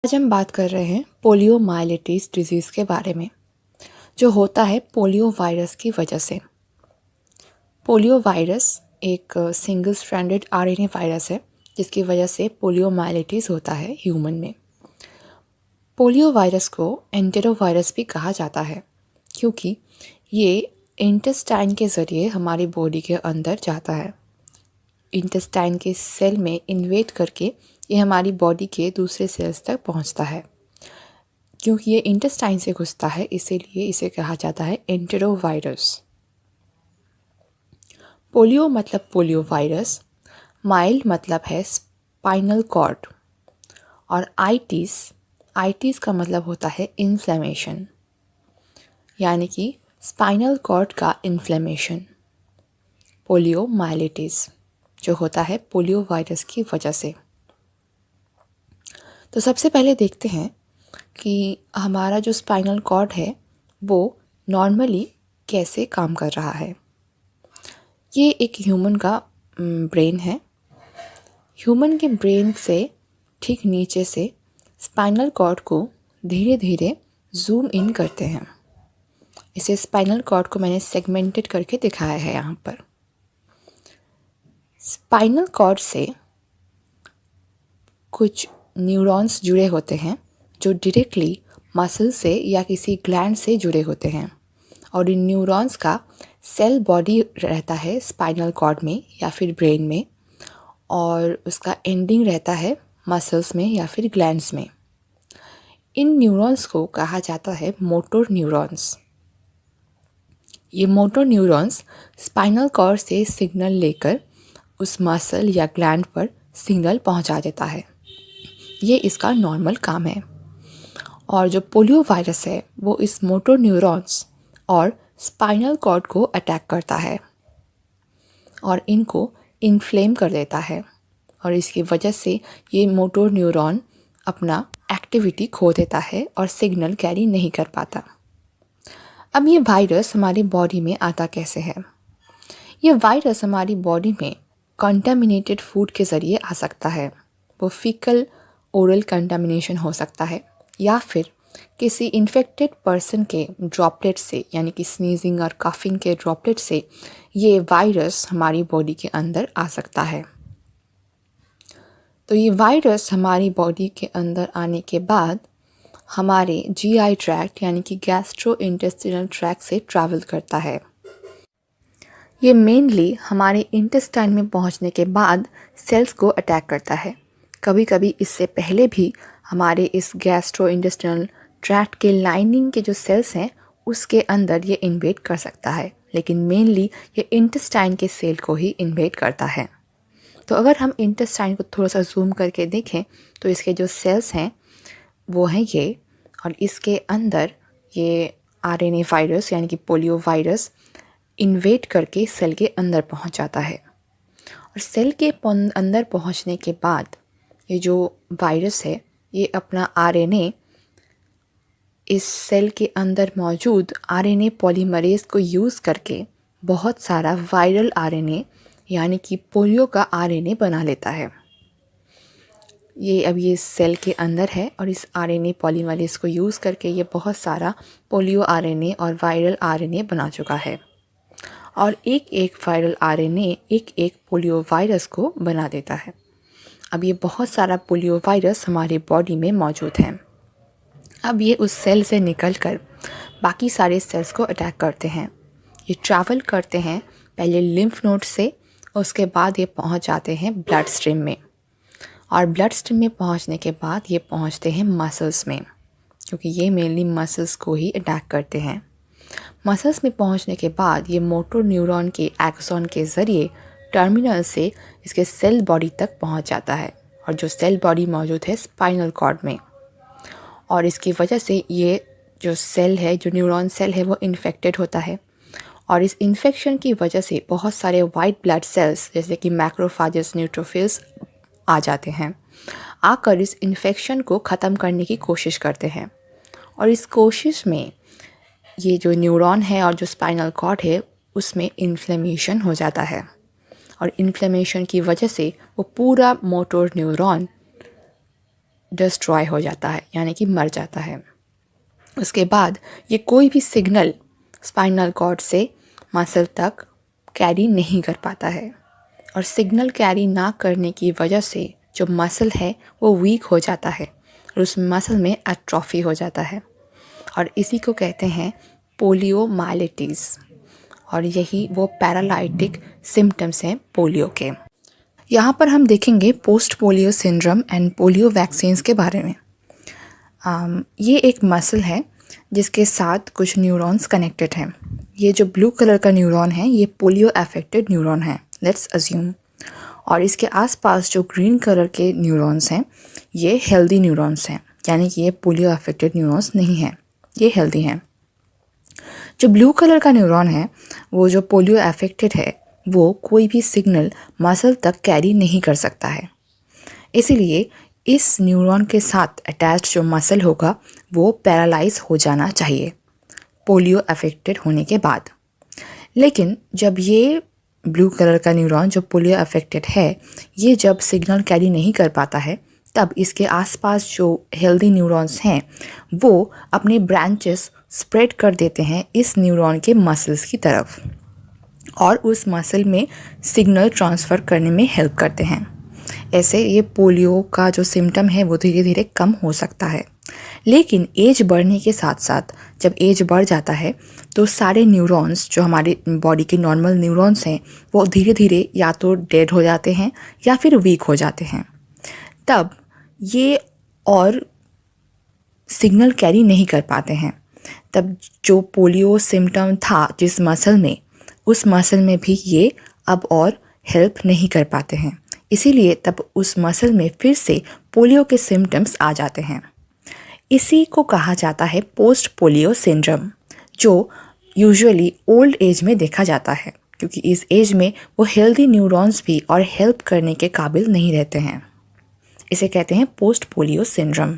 आज हम बात कर रहे हैं पोलियोमाइलिटिस डिजीज़ के बारे में, जो होता है पोलियो वायरस की वजह से। पोलियो वायरस एक सिंगल स्ट्रैंडेड आरएनए वायरस है, जिसकी वजह से पोलियोमाइलिटिस होता है ह्यूमन में। पोलियो वायरस को एंटेरोवायरस भी कहा जाता है, क्योंकि ये इंटेस्टाइन के ज़रिए हमारी बॉडी के अंदर जाता है। इंटेस्टाइन के सेल में इन्वेट करके ये हमारी बॉडी के दूसरे सेल्स तक पहुंचता है। क्योंकि ये इंटेस्टाइन से घुसता है, इसीलिए इसे कहा जाता है एंटेरोवायरस। पोलियो मतलब पोलियो वायरस, माइल्ड मतलब है स्पाइनल कॉर्ड, और आइटिस का मतलब होता है इन्फ्लेमेशन, यानी कि स्पाइनल कॉर्ड का इन्फ्लेमेशन। पोलियोमाइलिटिस जो होता है पोलियो वायरस की वजह से। तो सबसे पहले देखते हैं कि हमारा जो स्पाइनल कॉर्ड है वो नॉर्मली कैसे काम कर रहा है। ये एक ह्यूमन का ब्रेन है। ह्यूमन के ब्रेन से ठीक नीचे से स्पाइनल कॉर्ड को धीरे धीरे जूम इन करते हैं। इसे स्पाइनल कॉर्ड को मैंने सेगमेंटेड करके दिखाया है यहाँ पर। स्पाइनल कॉर्ड से कुछ न्यूरॉन्स जुड़े होते हैं जो डायरेक्टली मसल से या किसी ग्लैंड से जुड़े होते हैं, और इन न्यूरॉन्स का सेल बॉडी रहता है स्पाइनल कॉर्ड में या फिर ब्रेन में, और उसका एंडिंग रहता है मसल्स में या फिर ग्लैंड्स में। इन न्यूरॉन्स को कहा जाता है मोटर न्यूरॉन्स। ये मोटर न्यूरॉन्स स्पाइनल कॉर्ड से सिग्नल लेकर उस मसल या ग्लैंड पर सिग्नल पहुंचा देता है। ये इसका नॉर्मल काम है। और जो पोलियो वायरस है वो इस मोटर न्यूरॉन्स और स्पाइनल कॉर्ड को अटैक करता है और इनको इन्फ्लेम कर देता है, और इसकी वजह से ये मोटर न्यूरॉन अपना एक्टिविटी खो देता है और सिग्नल कैरी नहीं कर पाता। अब ये वायरस हमारी बॉडी में आता कैसे है? ये वायरस हमारी बॉडी में कंटामिनेटेड फूड के ज़रिए आ सकता है। वो फीकल ओरल कंटामिनेशन हो सकता है, या फिर किसी इन्फेक्टेड पर्सन के ड्रॉपलेट से, यानी कि स्नीजिंग और कफिंग के ड्रॉपलेट से ये वायरस हमारी बॉडी के अंदर आ सकता है। तो ये वायरस हमारी बॉडी के अंदर आने के बाद हमारे जीआई ट्रैक्ट यानी कि गैस्ट्रो इंटेस्टिनल ट्रैक्ट से ट्रैवल करता है। ये मेनली हमारे इंटेस्टाइन में पहुंचने के बाद सेल्स को अटैक करता है। कभी कभी इससे पहले भी हमारे इस गैस्ट्रो इंटेस्टिनल ट्रैक्ट के लाइनिंग के जो सेल्स हैं उसके अंदर ये इन्वेड कर सकता है, लेकिन मेनली ये इंटेस्टाइन के सेल को ही इन्वेड करता है। तो अगर हम इंटेस्टाइन को थोड़ा सा जूम करके देखें तो इसके जो सेल्स हैं वो हैं ये, और इसके अंदर ये आरएनए वायरस यानी कि पोलियो वायरस इन्वेड करके सेल के अंदर पहुंच जाता है। और सेल के अंदर पहुंचने के बाद ये जो वायरस है ये अपना आरएनए इस सेल के अंदर मौजूद आरएनए पॉलीमरेज को यूज़ करके बहुत सारा वायरल आरएनए यानी कि पोलियो का आरएनए बना लेता है। ये सेल के अंदर है और इस आरएनए पॉलीमरेज को यूज़ करके ये बहुत सारा पोलियो आरएनए और वायरल आरएनए बना चुका है, और एक एक वायरल आरएनए एक एक पोलियो वायरस को बना देता है। अब ये बहुत सारा पोलियो वायरस हमारी बॉडी में मौजूद है। अब ये उस सेल से निकलकर बाकी सारे सेल्स को अटैक करते हैं। ये ट्रैवल करते हैं पहले लिम्फ नोड से, उसके बाद ये पहुंच जाते हैं ब्लड स्ट्रीम में, और ब्लड स्ट्रीम में पहुंचने के बाद ये पहुंचते हैं मसल्स में, क्योंकि ये मेनली मसल्स को ही अटैक करते हैं। मसल्स में पहुंचने के बाद ये मोटर न्यूरॉन के एक्सॉन के ज़रिए टर्मिनल से इसके सेल बॉडी तक पहुंच जाता है, और जो सेल बॉडी मौजूद है स्पाइनल कॉर्ड में, और इसकी वजह से ये जो सेल है, जो न्यूरॉन सेल है, वो इन्फेक्टेड होता है, और इस इन्फेक्शन की वजह से बहुत सारे वाइट ब्लड सेल्स जैसे कि मैक्रोफेजेस, न्यूट्रोफिल्स आ जाते हैं, आकर इस इन्फेक्शन को ख़त्म करने की कोशिश करते हैं। और इस कोशिश में ये जो न्यूरॉन है और जो स्पाइनल कॉर्ड है उसमें इन्फ्लेमेशन हो जाता है, और इन्फ्लेमेशन की वजह से वो पूरा मोटर न्यूरॉन डिस्ट्रॉय हो जाता है, यानी कि मर जाता है। उसके बाद ये कोई भी सिग्नल स्पाइनल कॉर्ड से मसल तक कैरी नहीं कर पाता है, और सिग्नल कैरी ना करने की वजह से जो मसल है वो वीक हो जाता है और उस मसल में एट्रोफी हो जाता है, और इसी को कहते हैं पोलियोमाइलिटिस। और यही वो पैरालाइटिक सिम्टम्स हैं पोलियो के। यहाँ पर हम देखेंगे post polio syndrome and polio vaccines के बारे में। ये एक मसल है जिसके साथ कुछ न्यूरॉन्स कनेक्टेड हैं। ये जो ब्लू कलर का न्यूरॉन है ये पोलियो अफेक्टेड न्यूरॉन है, लेट्स अज्यूम। और इसके आसपास जो ग्रीन कलर के न्यूरॉन्स हैं ये हेल्दी न्यूरॉन्स हैं, यानी कि ये पोलियो अफेक्टेड न्यूरॉन्स नहीं हैं, ये हेल्दी हैं। जो ब्लू कलर का न्यूरॉन है वो जो पोलियो अफेक्टेड है वो कोई भी सिग्नल मसल तक कैरी नहीं कर सकता है, इसीलिए इस न्यूरॉन के साथ अटैच्ड जो मसल होगा वो पैरालाइज हो जाना चाहिए पोलियो अफेक्टेड होने के बाद। लेकिन जब ये ब्लू कलर का न्यूरॉन जो पोलियो अफेक्टेड है ये जब सिग्नल कैरी नहीं कर पाता है तब इसके आसपास जो हेल्दी न्यूरॉन्स हैं वो अपने ब्रांचेस स्प्रेड कर देते हैं इस न्यूरॉन के मसल्स की तरफ, और उस मसल में सिग्नल ट्रांसफ़र करने में हेल्प करते हैं। ऐसे ये पोलियो का जो सिम्टम है वो धीरे धीरे कम हो सकता है। लेकिन एज बढ़ने के साथ साथ जब एज बढ़ जाता है तो सारे न्यूरॉन्स जो हमारे बॉडी के नॉर्मल न्यूरॉन्स हैं वो धीरे धीरे या तो डेड हो जाते हैं या फिर वीक हो जाते हैं। तब ये और सिग्नल कैरी नहीं कर पाते हैं। तब जो पोलियो सिम्टम था जिस मसल में, उस मसल में भी ये अब और हेल्प नहीं कर पाते हैं, इसीलिए तब उस मसल में फिर से पोलियो के सिम्टम्स आ जाते हैं। इसी को कहा जाता है पोस्ट पोलियो सिंड्रोम, जो यूजुअली ओल्ड एज में देखा जाता है, क्योंकि इस एज में वो हेल्दी न्यूरॉन्स भी और हेल्प करने के काबिल नहीं रहते हैं। इसे कहते हैं पोस्ट पोलियो सिंड्रोम।